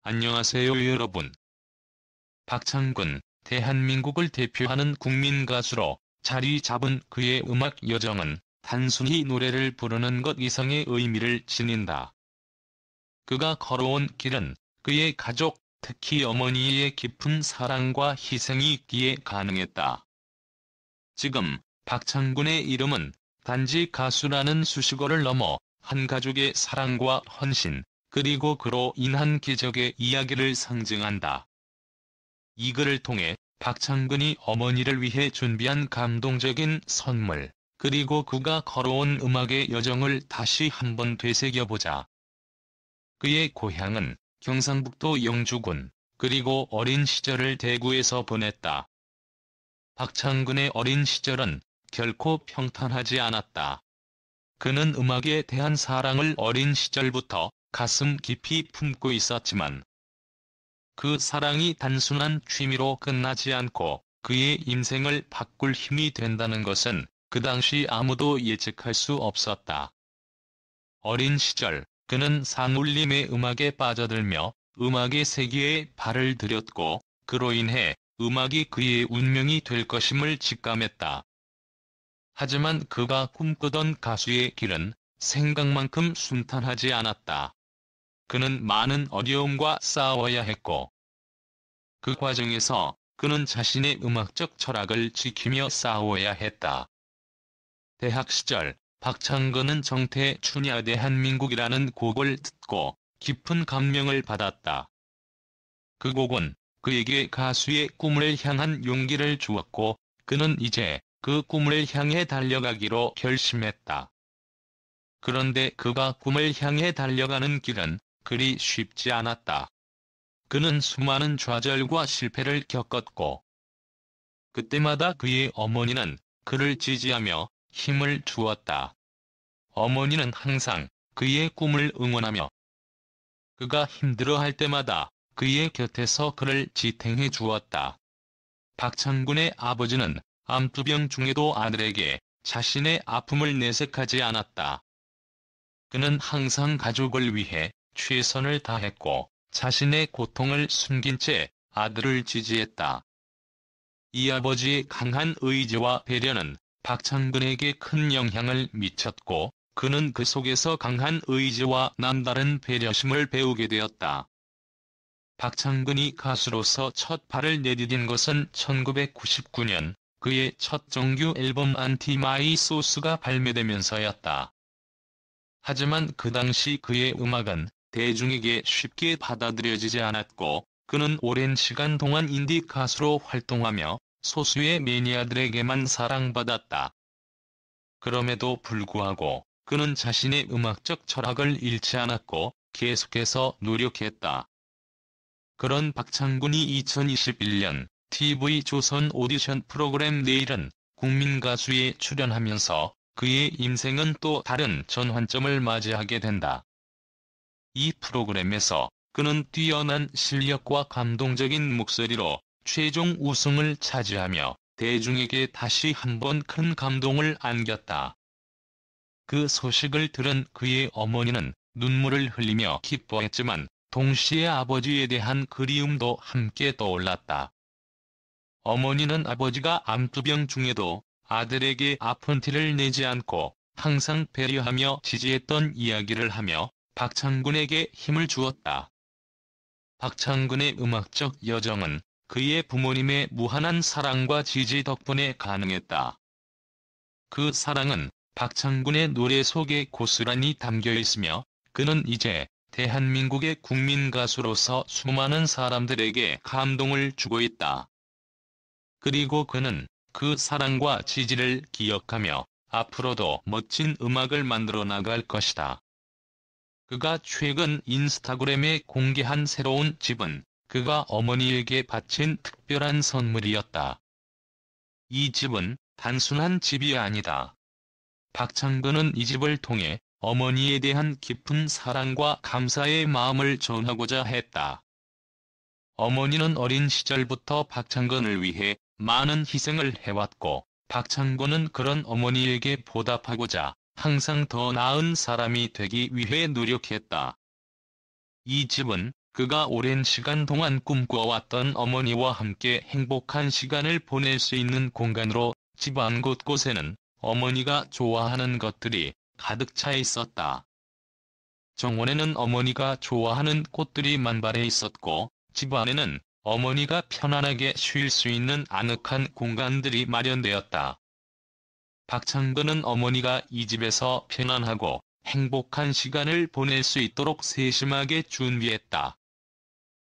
안녕하세요 여러분. 박창근, 대한민국을 대표하는 국민 가수로 자리 잡은 그의 음악 여정은 단순히 노래를 부르는 것 이상의 의미를 지닌다. 그가 걸어온 길은 그의 가족, 특히 어머니의 깊은 사랑과 희생이 있기에 가능했다. 지금 박창근의 이름은 단지 가수라는 수식어를 넘어 한 가족의 사랑과 헌신, 그리고 그로 인한 기적의 이야기를 상징한다. 이 글을 통해 박창근이 어머니를 위해 준비한 감동적인 선물, 그리고 그가 걸어온 음악의 여정을 다시 한번 되새겨보자. 그의 고향은 경상북도 영주군, 그리고 어린 시절을 대구에서 보냈다. 박창근의 어린 시절은 결코 평탄하지 않았다. 그는 음악에 대한 사랑을 어린 시절부터 가슴 깊이 품고 있었지만 그 사랑이 단순한 취미로 끝나지 않고 그의 인생을 바꿀 힘이 된다는 것은 그 당시 아무도 예측할 수 없었다. 어린 시절, 그는 산울림의 음악에 빠져들며 음악의 세계에 발을 들였고 그로 인해 음악이 그의 운명이 될 것임을 직감했다. 하지만 그가 꿈꾸던 가수의 길은 생각만큼 순탄하지 않았다. 그는 많은 어려움과 싸워야 했고 그 과정에서 그는 자신의 음악적 철학을 지키며 싸워야 했다. 대학 시절 박창근은 정태춘야 대한민국이라는 곡을 듣고 깊은 감명을 받았다. 그 곡은 그에게 가수의 꿈을 향한 용기를 주었고 그는 이제 그 꿈을 향해 달려가기로 결심했다. 그런데 그가 꿈을 향해 달려가는 길은 그리 쉽지 않았다. 그는 수많은 좌절과 실패를 겪었고 그때마다 그의 어머니는 그를 지지하며 힘을 주었다. 어머니는 항상 그의 꿈을 응원하며 그가 힘들어할 때마다 그의 곁에서 그를 지탱해 주었다. 박창근의 아버지는 암투병 중에도 아들에게 자신의 아픔을 내색하지 않았다. 그는 항상 가족을 위해 최선을 다했고 자신의 고통을 숨긴 채 아들을 지지했다. 이 아버지의 강한 의지와 배려는 박창근에게 큰 영향을 미쳤고 그는 그 속에서 강한 의지와 남다른 배려심을 배우게 되었다. 박창근이 가수로서 첫 발을 내디딘 것은 1999년 그의 첫 정규 앨범 안티 마이 소스가 발매되면서였다. 하지만 그 당시 그의 음악은 대중에게 쉽게 받아들여지지 않았고 그는 오랜 시간 동안 인디 가수로 활동하며 소수의 매니아들에게만 사랑받았다. 그럼에도 불구하고 그는 자신의 음악적 철학을 잃지 않았고 계속해서 노력했다. 그런 박창근이 2021년 TV조선 오디션 프로그램 내일은 국민가수에 출연하면서 그의 인생은 또 다른 전환점을 맞이하게 된다. 이 프로그램에서 그는 뛰어난 실력과 감동적인 목소리로 최종 우승을 차지하며 대중에게 다시 한번 큰 감동을 안겼다. 그 소식을 들은 그의 어머니는 눈물을 흘리며 기뻐했지만 동시에 아버지에 대한 그리움도 함께 떠올랐다. 어머니는 아버지가 암투병 중에도 아들에게 아픈 티를 내지 않고 항상 배려하며 지지했던 이야기를 하며 박창근에게 힘을 주었다. 박창근의 음악적 여정은 그의 부모님의 무한한 사랑과 지지 덕분에 가능했다. 그 사랑은 박창근의 노래 속에 고스란히 담겨 있으며 그는 이제 대한민국의 국민 가수로서 수많은 사람들에게 감동을 주고 있다. 그리고 그는 그 사랑과 지지를 기억하며 앞으로도 멋진 음악을 만들어 나갈 것이다. 그가 최근 인스타그램에 공개한 새로운 집은 그가 어머니에게 바친 특별한 선물이었다. 이 집은 단순한 집이 아니다. 박창근은 이 집을 통해 어머니에 대한 깊은 사랑과 감사의 마음을 전하고자 했다. 어머니는 어린 시절부터 박창근을 위해 많은 희생을 해왔고 박창근은 그런 어머니에게 보답하고자 항상 더 나은 사람이 되기 위해 노력했다. 이 집은 그가 오랜 시간 동안 꿈꿔왔던 어머니와 함께 행복한 시간을 보낼 수 있는 공간으로 집안 곳곳에는 어머니가 좋아하는 것들이 가득 차 있었다. 정원에는 어머니가 좋아하는 꽃들이 만발해 있었고, 집 안에는 어머니가 편안하게 쉴 수 있는 아늑한 공간들이 마련되었다. 박창근은 어머니가 이 집에서 편안하고 행복한 시간을 보낼 수 있도록 세심하게 준비했다.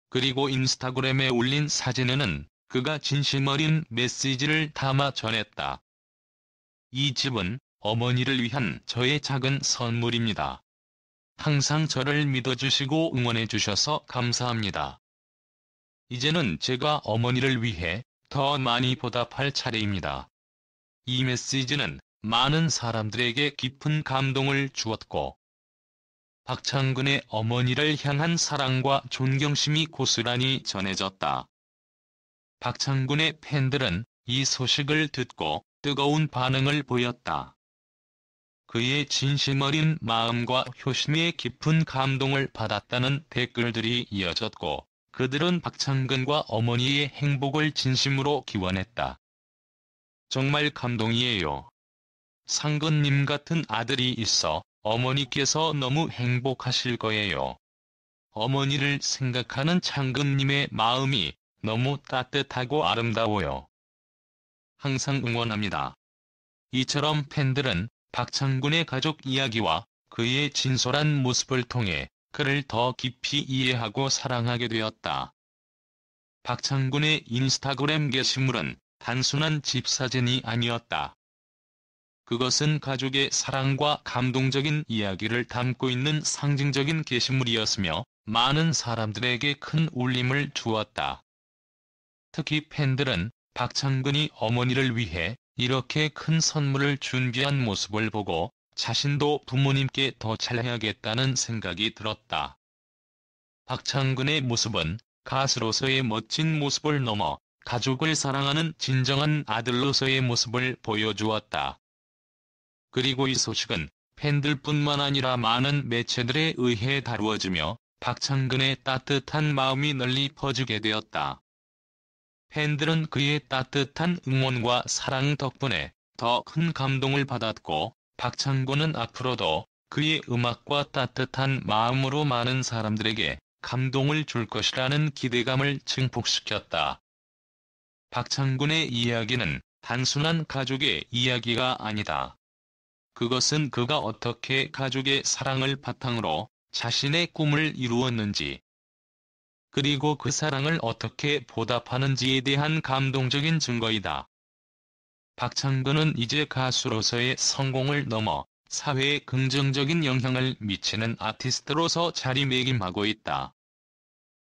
그리고 인스타그램에 올린 사진에는 그가 진심 어린 메시지를 담아 전했다. 이 집은 어머니를 위한 저의 작은 선물입니다. 항상 저를 믿어주시고 응원해주셔서 감사합니다. 이제는 제가 어머니를 위해 더 많이 보답할 차례입니다. 이 메시지는 많은 사람들에게 깊은 감동을 주었고, 박창근의 어머니를 향한 사랑과 존경심이 고스란히 전해졌다. 박창근의 팬들은 이 소식을 듣고 뜨거운 반응을 보였다. 그의 진심 어린 마음과 효심에 깊은 감동을 받았다는 댓글들이 이어졌고, 그들은 박창근과 어머니의 행복을 진심으로 기원했다. 정말 감동이에요. 상근님 같은 아들이 있어 어머니께서 너무 행복하실 거예요. 어머니를 생각하는 창근님의 마음이 너무 따뜻하고 아름다워요. 항상 응원합니다. 이처럼 팬들은 박창근의 가족 이야기와 그의 진솔한 모습을 통해 그를 더 깊이 이해하고 사랑하게 되었다. 박창근의 인스타그램 게시물은 단순한 집 사진이 아니었다. 그것은 가족의 사랑과 감동적인 이야기를 담고 있는 상징적인 게시물이었으며 많은 사람들에게 큰 울림을 주었다. 특히 팬들은 박창근이 어머니를 위해 이렇게 큰 선물을 준비한 모습을 보고 자신도 부모님께 더 잘해야겠다는 생각이 들었다. 박창근의 모습은 가수로서의 멋진 모습을 넘어 가족을 사랑하는 진정한 아들로서의 모습을 보여주었다. 그리고 이 소식은 팬들뿐만 아니라 많은 매체들에 의해 다루어지며 박창근의 따뜻한 마음이 널리 퍼지게 되었다. 팬들은 그의 따뜻한 응원과 사랑 덕분에 더 큰 감동을 받았고, 박창근은 앞으로도 그의 음악과 따뜻한 마음으로 많은 사람들에게 감동을 줄 것이라는 기대감을 증폭시켰다. 박창근의 이야기는 단순한 가족의 이야기가 아니다. 그것은 그가 어떻게 가족의 사랑을 바탕으로 자신의 꿈을 이루었는지, 그리고 그 사랑을 어떻게 보답하는지에 대한 감동적인 증거이다. 박창근은 이제 가수로서의 성공을 넘어 사회에 긍정적인 영향을 미치는 아티스트로서 자리매김하고 있다.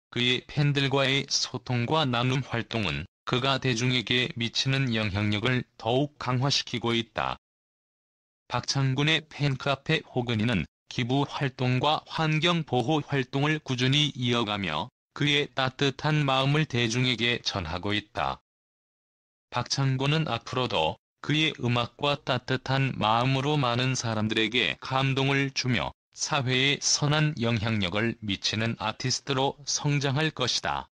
그의 팬들과의 소통과 나눔 활동은 그가 대중에게 미치는 영향력을 더욱 강화시키고 있다. 박창근의 팬카페 호근이는 기부 활동과 환경보호 활동을 꾸준히 이어가며 그의 따뜻한 마음을 대중에게 전하고 있다. 박창근은 앞으로도 그의 음악과 따뜻한 마음으로 많은 사람들에게 감동을 주며 사회에 선한 영향력을 미치는 아티스트로 성장할 것이다.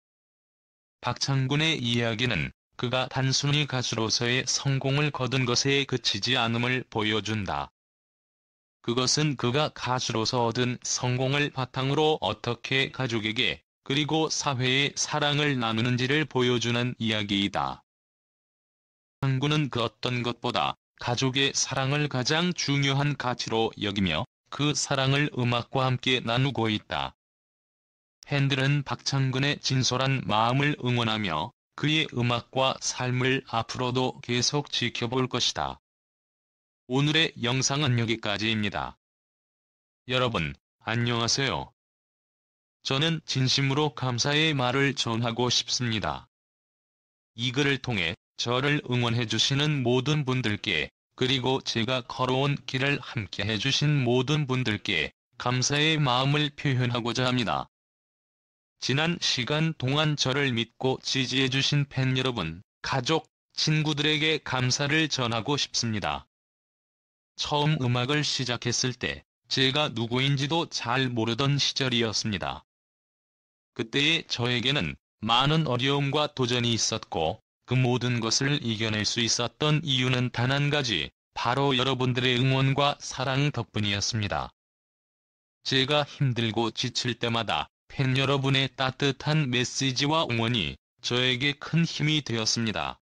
박창근의 이야기는 그가 단순히 가수로서의 성공을 거둔 것에 그치지 않음을 보여준다. 그것은 그가 가수로서 얻은 성공을 바탕으로 어떻게 가족에게 그리고 사회에 사랑을 나누는지를 보여주는 이야기이다. 박창근은 그 어떤 것보다 가족의 사랑을 가장 중요한 가치로 여기며 그 사랑을 음악과 함께 나누고 있다. 팬들은 박창근의 진솔한 마음을 응원하며 그의 음악과 삶을 앞으로도 계속 지켜볼 것이다. 오늘의 영상은 여기까지입니다. 여러분, 안녕하세요. 저는 진심으로 감사의 말을 전하고 싶습니다. 이 글을 통해 저를 응원해주시는 모든 분들께, 그리고 제가 걸어온 길을 함께 해주신 모든 분들께 감사의 마음을 표현하고자 합니다. 지난 시간 동안 저를 믿고 지지해주신 팬 여러분, 가족, 친구들에게 감사를 전하고 싶습니다. 처음 음악을 시작했을 때 제가 누구인지도 잘 모르던 시절이었습니다. 그때의 저에게는 많은 어려움과 도전이 있었고, 그 모든 것을 이겨낼 수 있었던 이유는 단 한 가지, 바로 여러분들의 응원과 사랑 덕분이었습니다. 제가 힘들고 지칠 때마다 팬 여러분의 따뜻한 메시지와 응원이 저에게 큰 힘이 되었습니다.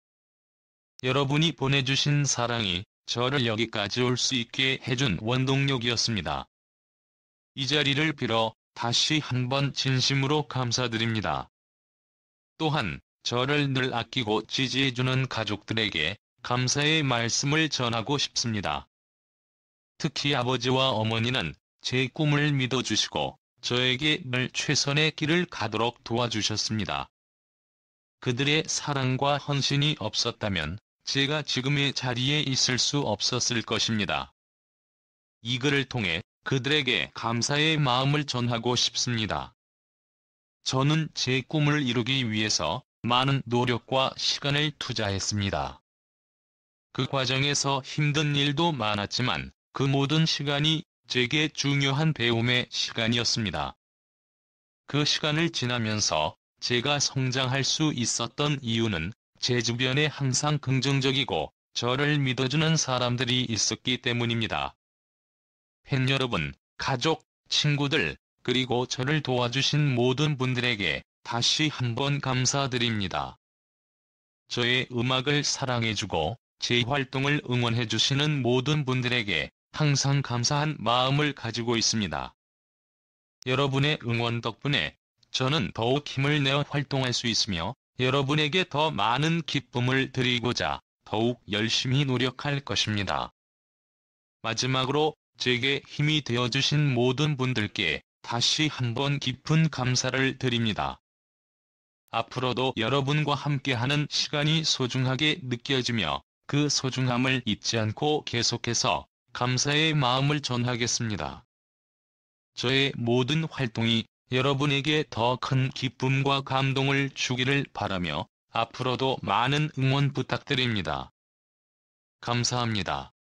여러분이 보내주신 사랑이 저를 여기까지 올 수 있게 해준 원동력이었습니다. 이 자리를 빌어 다시 한번 진심으로 감사드립니다. 또한 저를 늘 아끼고 지지해주는 가족들에게 감사의 말씀을 전하고 싶습니다. 특히 아버지와 어머니는 제 꿈을 믿어주시고 저에게 늘 최선의 길을 가도록 도와주셨습니다. 그들의 사랑과 헌신이 없었다면 제가 지금의 자리에 있을 수 없었을 것입니다. 이 글을 통해 그들에게 감사의 마음을 전하고 싶습니다. 저는 제 꿈을 이루기 위해서 많은 노력과 시간을 투자했습니다. 그 과정에서 힘든 일도 많았지만 그 모든 시간이 제게 중요한 배움의 시간이었습니다. 그 시간을 지나면서 제가 성장할 수 있었던 이유는 제 주변에 항상 긍정적이고 저를 믿어주는 사람들이 있었기 때문입니다. 팬 여러분, 가족, 친구들, 그리고 저를 도와주신 모든 분들에게 다시 한번 감사드립니다. 저의 음악을 사랑해주고 제 활동을 응원해주시는 모든 분들에게 항상 감사한 마음을 가지고 있습니다. 여러분의 응원 덕분에 저는 더욱 힘을 내어 활동할 수 있으며 여러분에게 더 많은 기쁨을 드리고자 더욱 열심히 노력할 것입니다. 마지막으로 제게 힘이 되어주신 모든 분들께 다시 한번 깊은 감사를 드립니다. 앞으로도 여러분과 함께하는 시간이 소중하게 느껴지며 그 소중함을 잊지 않고 계속해서 감사의 마음을 전하겠습니다. 저의 모든 활동이 여러분에게 더 큰 기쁨과 감동을 주기를 바라며 앞으로도 많은 응원 부탁드립니다. 감사합니다.